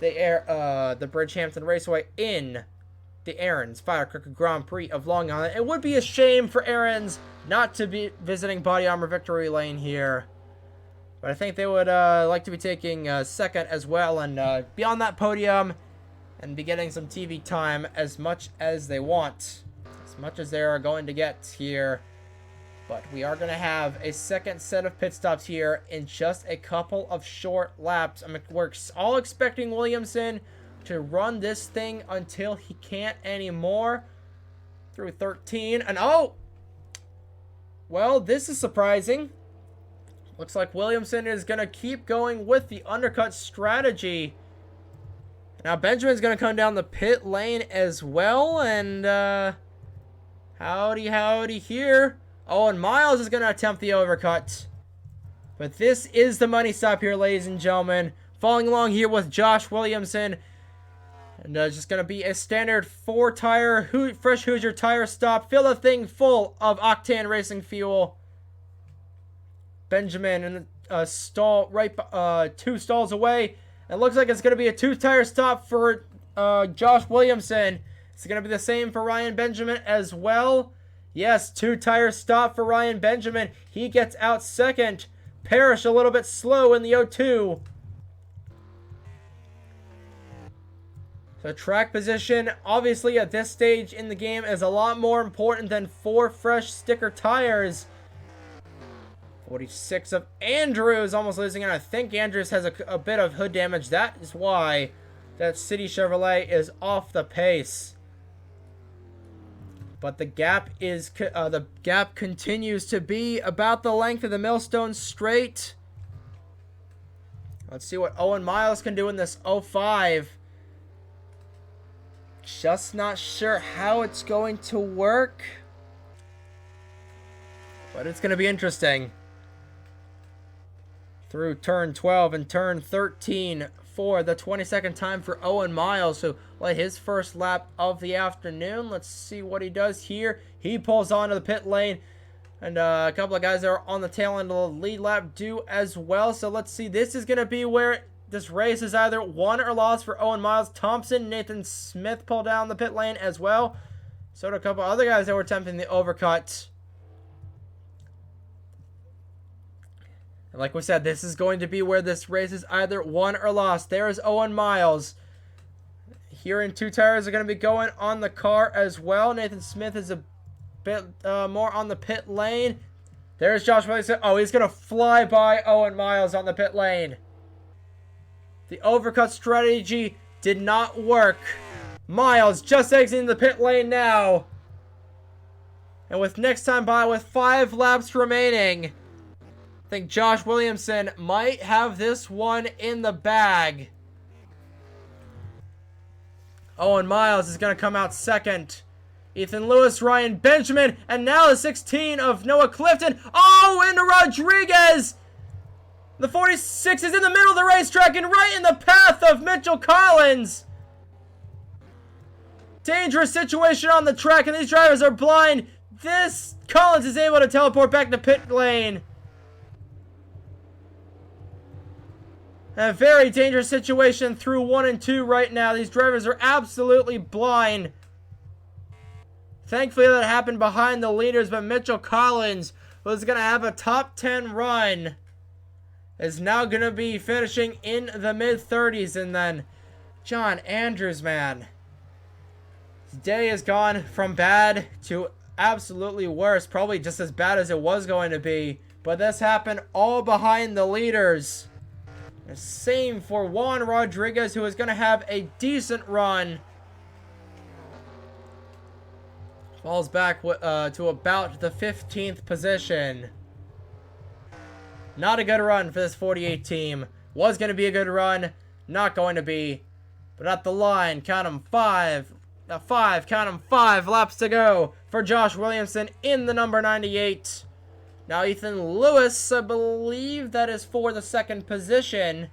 the Bridgehampton Raceway in the Aaron's Firecracker Grand Prix of Long Island. It would be a shame for Aaron's not to be visiting Body Armor Victory Lane here, but I think they would like to be taking second as well and be on that podium and be getting some TV time as much as they want, as much as they are going to get here. But we are going to have a second set of pit stops here in just a couple of short laps. I mean, we're all expecting Williamson to run this thing until he can't anymore through 13. And oh! Well, this is surprising. Looks like Williamson is going to keep going with the undercut strategy. Now, Benjamin's going to come down the pit lane as well. And, howdy here. Owen Miles is going to attempt the overcut. But this is the money stop here, ladies and gentlemen. Following along here with Josh Williamson. And just going to be a standard 4-tire fresh Hoosier tire stop. Fill the thing full of octane racing fuel. Benjamin in the stall, right 2 stalls away. It looks like it's going to be a 2-tire stop for Josh Williamson. It's going to be the same for Ryan Benjamin as well. Yes, 2-tire stop for Ryan Benjamin. He gets out second. Parrish a little bit slow in the O2. So track position, obviously at this stage in the game, is a lot more important than 4 fresh sticker tires. 46 of Andrews, almost losing it. I think Andrews has a bit of hood damage. That is why that City Chevrolet is off the pace. But the gap continues to be about the length of the Millstone Straight. Let's see what Owen Miles can do in this 05. Just not sure how it's going to work, but it's going to be interesting. Through turn 12 and turn 13 for the 22nd time for Owen Miles, who led his first lap of the afternoon. Let's see what he does here. He pulls onto the pit lane, and a couple of guys that are on the tail end of the lead lap do as well. So let's see. This is going to be where this race is either won or lost for Owen Miles. Thompson, Nathan Smith pulled down the pit lane as well. So did a couple other guys that were attempting the overcut. And like we said, this is going to be where this race is either won or lost. There is Owen Miles. Here in 2 tires are going to be going on the car as well. Nathan Smith is a bit more on the pit lane. There's Josh Williamson. Oh, he's going to fly by Owen Miles on the pit lane. The overcut strategy did not work. Miles just exiting the pit lane now. And with next time by, with 5 laps remaining, I think Josh Williamson might have this one in the bag. Owen Miles is going to come out second. Ethan Lewis, Ryan Benjamin, and now the 16 of Noah Clifton. Oh, into Rodriguez! The 46 is in the middle of the racetrack and right in the path of Mitchell Collins. Dangerous situation on the track, and these drivers are blind. This Collins is able to teleport back to pit lane. A very dangerous situation through 1 and 2 right now. These drivers are absolutely blind. Thankfully that happened behind the leaders, but Mitchell Collins was going to have a top 10 run. Is now going to be finishing in the mid-30s, and then John Andrews, man. His day has gone from bad to absolutely worse, probably just as bad as it was going to be, but this happened all behind the leaders. The same for Juan Rodriguez, who is going to have a decent run. Falls back to about the 15th position. Not a good run for this 48 team. Was going to be a good run, not going to be. But at the line, count them 5 laps to go for Josh Williamson in the number 98. Now Ethan Lewis, I believe that is for the second position.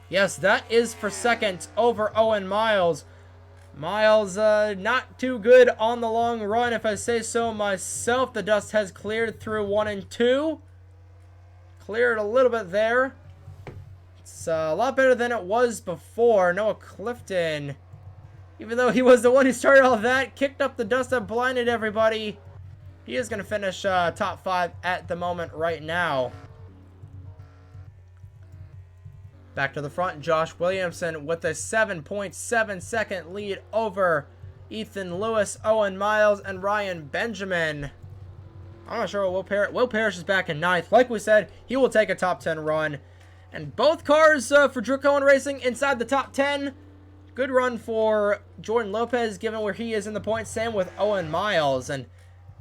Yes, that is for second over Owen Miles. Miles, not too good on the long run, if I say so myself. The dust has cleared through 1 and 2. Cleared a little bit there. It's a lot better than it was before. Noah Clifton, even though he was the one who started all that, kicked up the dust that blinded everybody. He is going to finish top 5 at the moment right now. Back to the front, Josh Williamson with a 7.7 second lead over Ethan Lewis, Owen Miles, and Ryan Benjamin. I'm not sure what Will Parrish is back in 9th. Like we said, he will take a top 10 run. And both cars for Drew Cohen Racing inside the top 10. Good run for Jordan Lopez, given where he is in the points. Same with Owen Miles. And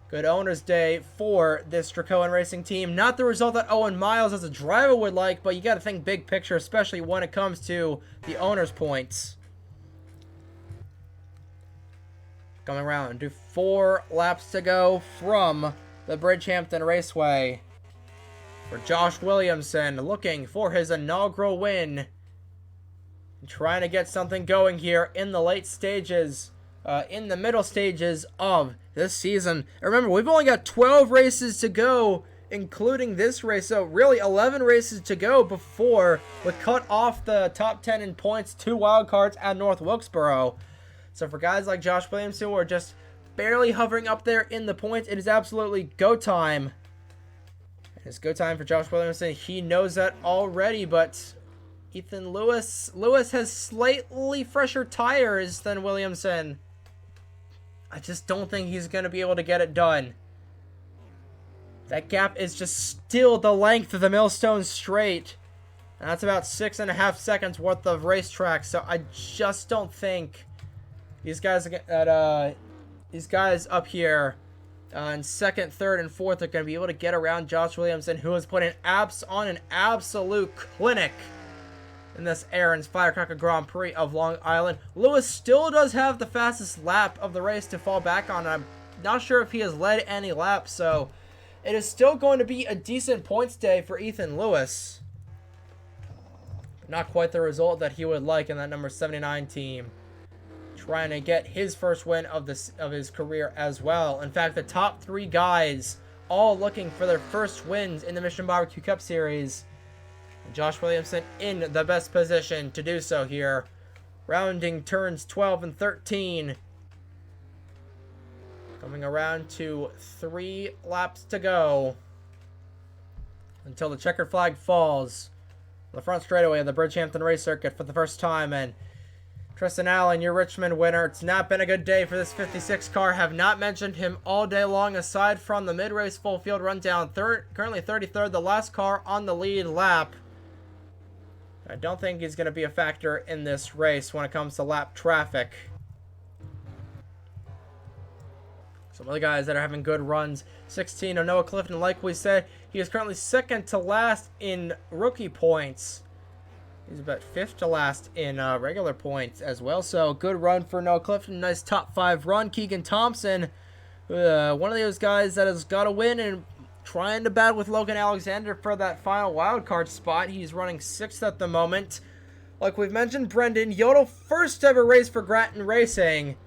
good owner's day for this Dracoan Racing team. Not the result that Owen Miles as a driver would like, but you got to think big picture, especially when it comes to the owner's points. Coming around, do 4 laps to go from the Bridgehampton Raceway. For Josh Williamson, looking for his inaugural win. Trying to get something going here in the late stages, in the middle stages of this season. Remember, we've only got 12 races to go, including this race. So really 11 races to go before we cut off the top 10 in points, 2 wild cards at North Wilkesboro. So for guys like Josh Williamson who are just barely hovering up there in the points, it is absolutely go time. It's go time for Josh Williamson. He knows that already, but Ethan Lewis has slightly fresher tires than Williamson. I just don't think he's going to be able to get it done. That gap is just still the length of the Millstone Straight. And that's about 6.5 seconds worth of racetrack. So I just don't think these guys up here in second, third, and fourth are going to be able to get around Josh Williamson, who has put on an absolute clinic in this Aaron's Firecracker Grand Prix of Long Island. Lewis still does have the fastest lap of the race to fall back on. I'm not sure if he has led any laps, so it is still going to be a decent points day for Ethan Lewis. Not quite the result that he would like in that number 79 team. Trying to get his first win of his career as well. In fact, the top 3 guys all looking for their first wins in the Mission Barbecue Cup Series. Josh Williamson in the best position to do so here. Rounding turns 12 and 13. Coming around to 3 laps to go until the checkered flag falls. The front straightaway of the Bridgehampton Race Circuit for the first time. And Tristan Allen, your Richmond winner. It's not been a good day for this 56 car. Have not mentioned him all day long aside from the mid-race full field rundown. Currently 33rd, the last car on the lead lap. I don't think he's going to be a factor in this race when it comes to lap traffic. Some other guys that are having good runs. 16, Noah Clifton, like we said, he is currently second to last in rookie points. He's about 5th to last in regular points as well. So good run for Noah Clifton. Nice top 5 run. Keegan Thompson, one of those guys that has got to win and trying to battle with Logan Alexander for that final wildcard spot. He's running 6th at the moment. Like we've mentioned, Brendan Yodel, first ever race for Grattan Racing.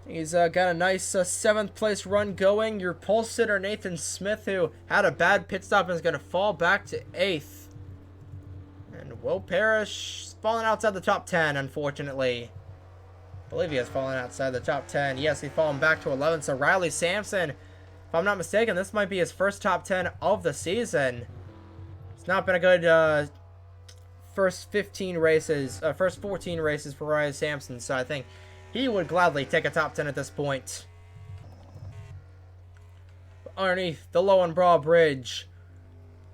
He's got a nice 7th place run going. Your pole sitter Nathan Smith, who had a bad pit stop, is going to fall back to 8th. And Will Parrish falling outside the top 10, unfortunately. I believe he has fallen outside the top 10. Yes, he's fallen back to 11th. So Riley Sampson, if I'm not mistaken, this might be his first top 10 of the season. It's not been a good first 14 races for Riley Sampson. So I think he would gladly take a top 10 at this point. Underneath the Low and Broad Bridge,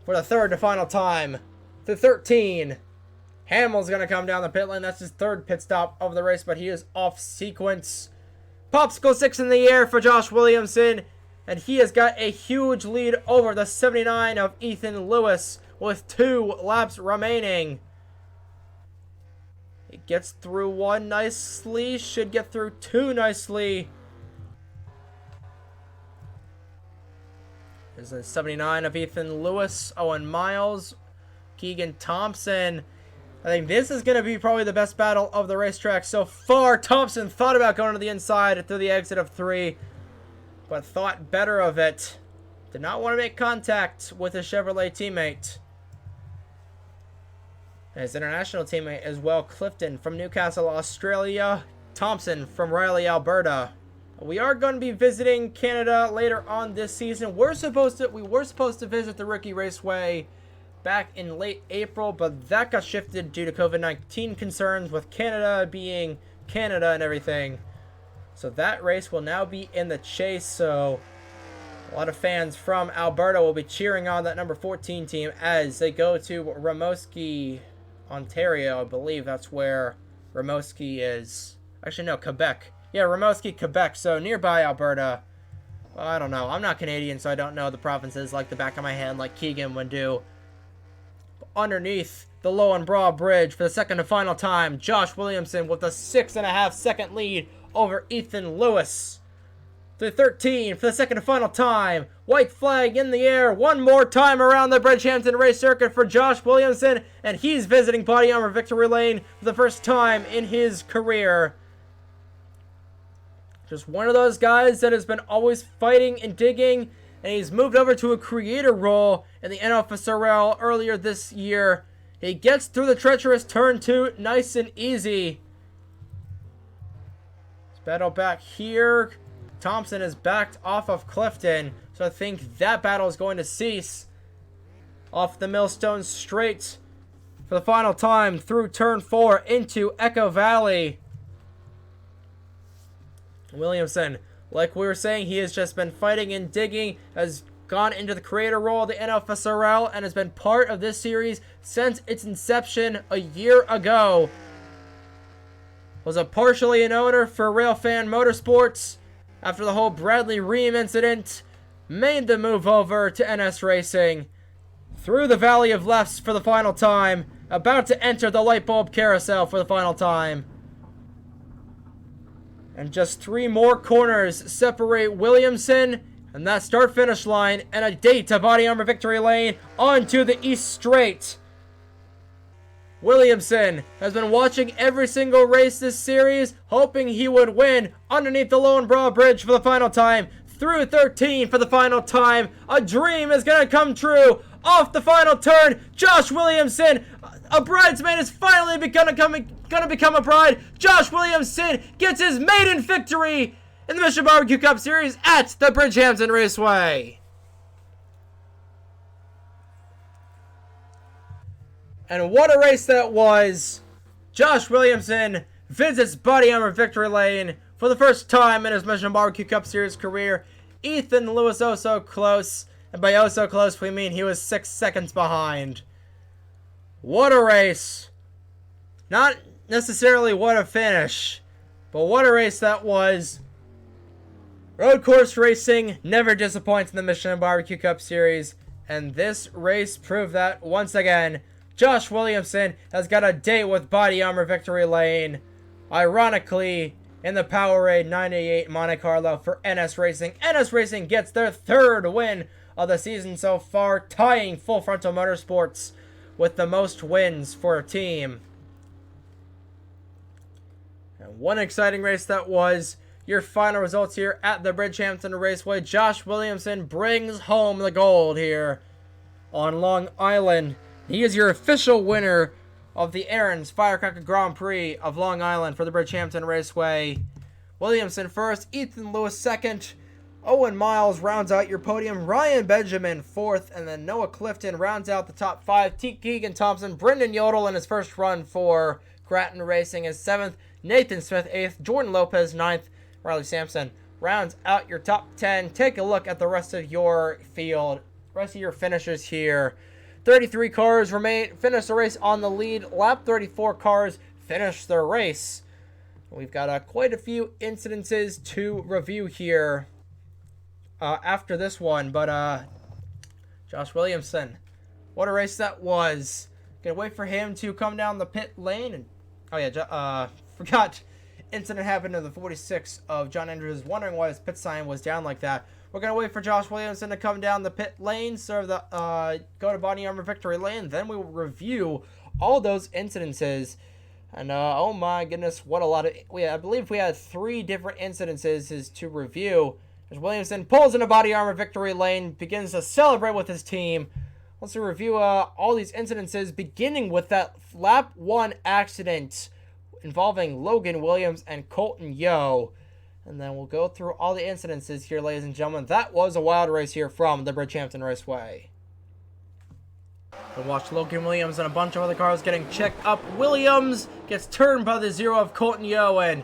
for the third and final time, to 13. Hamill's going to come down the pit lane. That's his 3rd pit stop of the race, but he is off sequence. Popsicle 6 in the air for Josh Williamson, and he has got a huge lead over the 79 of Ethan Lewis with 2 laps remaining. It gets through 1 nicely, should get through 2 nicely. There's the 79 of Ethan Lewis, Owen Miles, Keegan Thompson. I think this is going to be probably the best battle of the racetrack so far. Thompson thought about going to the inside through the exit of 3, but thought better of it. Did not want to make contact with his Chevrolet teammate. His international teammate as well, Clifton from Newcastle, Australia. Thompson from Riley, Alberta. We are going to be visiting Canada later on this season. We were supposed to visit the Rookie Raceway back in late April, but that got shifted due to COVID-19 concerns with Canada being Canada and everything. So that race will now be in the Chase. So a lot of fans from Alberta will be cheering on that number 14 team as they go to Rimouski, Ontario. I believe that's where Rimouski is. Actually, no, Quebec. Yeah, Rimouski, Quebec. So nearby Alberta. Well, I don't know. I'm not Canadian, so I don't know the provinces like the back of my hand like Keegan would do. But underneath the Low and Broad Bridge for the second and final time, Josh Williamson with a 6.5 second lead over Ethan Lewis. To 13 for the second and final time. White flag in the air one more time around the Bridgehampton race circuit for Josh Williamson, and he's visiting Body Armor Victory Lane for the first time in his career. Just one of those guys that has been always fighting and digging, and he's moved over to a creator role in the NOFSRL earlier this year. He gets through the treacherous turn 2 nice and easy. Let's battle back here. Thompson is backed off of Clifton, so I think that battle is going to cease. Off the Millstone Straight for the final time through turn 4 into Echo Valley. Williamson, like we were saying, he has just been fighting and digging, has gone into the creator role of the NOFSRL, and has been part of this series since its inception a year ago. Was a partially an owner for Railfan Motorsports. After the whole Bradley Ream incident, made the move over to NS Racing. Through the Valley of Lefts for the final time. About to enter the light bulb carousel for the final time. And just 3 more corners separate Williamson and that start-finish line and a date to Body Armor Victory Lane onto the East Straight. Williamson has been watching every single race this series, hoping he would win underneath the Low and Broad Bridge for the final time. Through 13 for the final time. A dream is going to come true. Off the final turn, Josh Williamson, a bridesmaid, is finally going to become a bride. Josh Williamson gets his maiden victory in the Mission Barbecue Cup Series at the Bridgehampton Raceway. And what a race that was. Josh Williamson visits Body Armor Victory Lane for the first time in his Mission Barbecue Cup Series career. Ethan Lewis oh so close. And by oh so close, we mean he was 6 seconds behind. What a race. Not necessarily what a finish, but what a race that was. Road course racing never disappoints in the Mission Barbecue Cup Series. And this race proved that once again. Josh Williamson has got a date with Body Armor Victory Lane. Ironically, in the Powerade 98 Monte Carlo for NS Racing. NS Racing gets their third win of the season so far, tying Full Frontal Motorsports with the most wins for a team. And one exciting race that was. Your final results here at the Bridgehampton Raceway. Josh Williamson brings home the gold here on Long Island. He is your official winner of the Aaron's Firecracker Grand Prix of Long Island for the Bridgehampton Raceway. Williamson first, Ethan Lewis second, Owen Miles rounds out your podium, Ryan Benjamin fourth, and then Noah Clifton rounds out the top five. T. Keegan Thompson, Brendan Yodel in his first run for Grattan Racing is seventh, Nathan Smith eighth, Jordan Lopez ninth, Riley Sampson rounds out your top 10. Take a look at the rest of your field, rest of your finishers here. 33 cars finish the race on the lead. Lap 34 cars finish the race. We've got quite a few incidences to review here after this one. But Josh Williamson, what a race that was. Gonna wait for him to come down the pit lane. And oh yeah, forgot. Incident happened in the 46 of John Andrews, wondering why his pit sign was down like that. We're going to wait for Josh Williamson to come down the pit lane, serve the go to body armor victory lane, then we will review all those incidences. And oh my goodness, what a lot of, I believe we had 3 different incidences to review. As Williamson pulls into body armor victory lane, begins to celebrate with his team. Let's review all these incidences, beginning with that lap 1 accident involving Logan Williams and Colton Yo. And then we'll go through all the incidences here, ladies and gentlemen. That was a wild race here from the Bridgehampton Raceway. We'll watch Logan Williams and a bunch of other cars getting checked up. Williams gets turned by the 0 of Colton Yo, and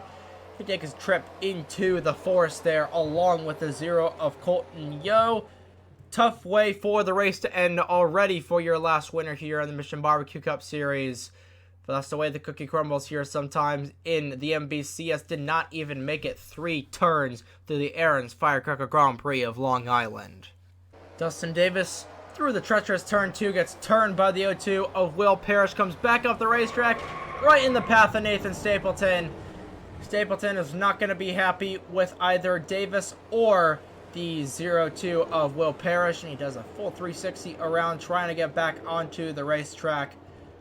he takes his trip into the forest there along with the 0 of Colton Yo. Tough way for the race to end already for your last winner here in the Mission Barbecue Cup Series. But that's the way the cookie crumbles here sometimes in the MBCS. Did not even make it 3 turns through the Aaron's Firecracker Grand Prix of Long Island. Dustin Davis, through the treacherous turn 2, gets turned by the 0-2 of Will Parrish, comes back off the racetrack, right in the path of Nathan Stapleton. Stapleton is not going to be happy with either Davis or the 0-2 of Will Parrish, and he does a full 360 around trying to get back onto the racetrack.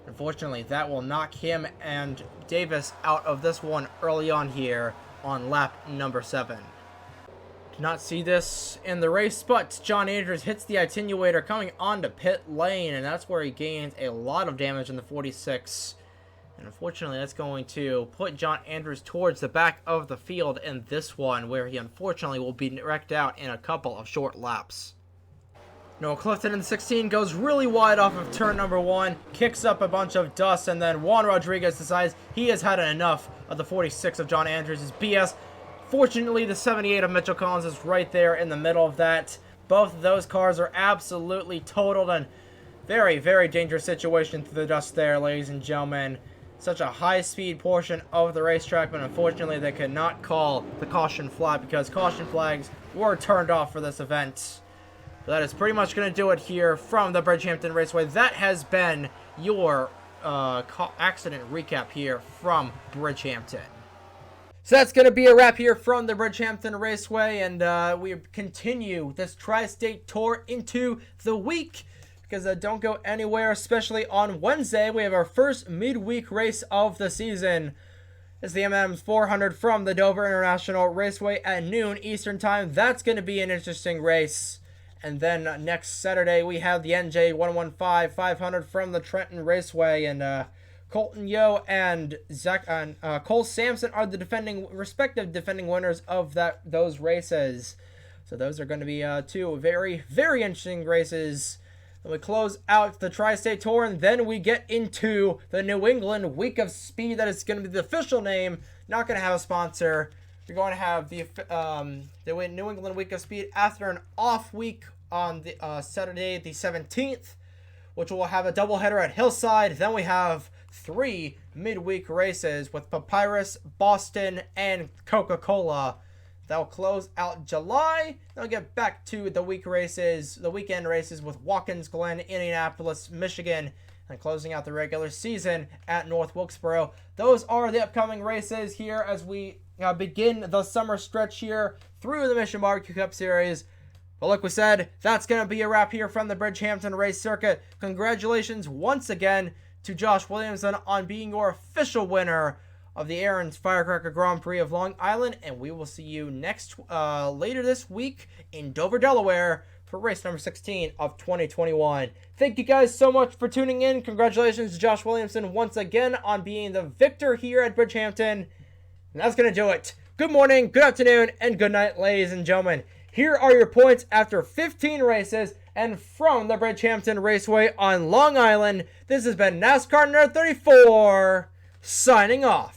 Unfortunately, that will knock him and Davis out of this one early on here on lap number 7. Did not see this in the race, but John Andrews hits the attenuator coming onto pit lane, and that's where he gains a lot of damage in the 46. And unfortunately, that's going to put John Andrews towards the back of the field in this one, where he unfortunately will be wrecked out in a couple of short laps. Noah Clifton in the 16 goes really wide off of turn number 1, kicks up a bunch of dust, and then Juan Rodriguez decides he has had enough of the 46 of John Andrews' BS. Fortunately, the 78 of Mitchell Collins is right there in the middle of that. Both of those cars are absolutely totaled, and very, very dangerous situation through the dust there, ladies and gentlemen. Such a high-speed portion of the racetrack, but unfortunately they could not call the caution flag because caution flags were turned off for this event. That is pretty much going to do it here from the Bridgehampton Raceway. That has been your accident recap here from Bridgehampton. So that's going to be a wrap here from the Bridgehampton Raceway, and we continue this Tri-State Tour into the week, because don't go anywhere, especially on Wednesday. We have our first midweek race of the season. It's the M&M's 400 from the Dover International Raceway at noon Eastern Time. That's going to be an interesting race. And then next Saturday, we have the NJ 115 500 from the Trenton Raceway. And Colton Yo and Cole Sampson are the respective defending winners of those races. So those are going to be 2 very, very interesting races. Then we close out the Tri-State Tour, and then we get into the New England Week of Speed. That is going to be the official name. Not going to have a sponsor. We're going to have the New England Week of Speed after an off week on the Saturday the 17th, which will have a doubleheader at Hillside. Then we have 3 midweek races with Papyrus, Boston, and Coca-Cola. That will close out July. Then we'll get back to the weekend races with Watkins Glen, Indianapolis, Michigan, and closing out the regular season at North Wilkesboro. Those are the upcoming races here as we begin the summer stretch here through the Mission Barbecue Cup Series. But like we said, that's going to be a wrap here from the Bridgehampton race circuit. Congratulations once again to Josh Williamson on being your official winner of the Aaron's Firecracker Grand Prix of Long Island. And we will see you later this week in Dover, Delaware for race number 16 of 2021. Thank you guys so much for tuning in. Congratulations to Josh Williamson once again on being the victor here at Bridgehampton. And that's going to do it. Good morning, good afternoon, and good night, ladies and gentlemen. Here are your points after 15 races, and from the Bridgehampton Raceway on Long Island, this has been NASCAR Nerd 34, signing off.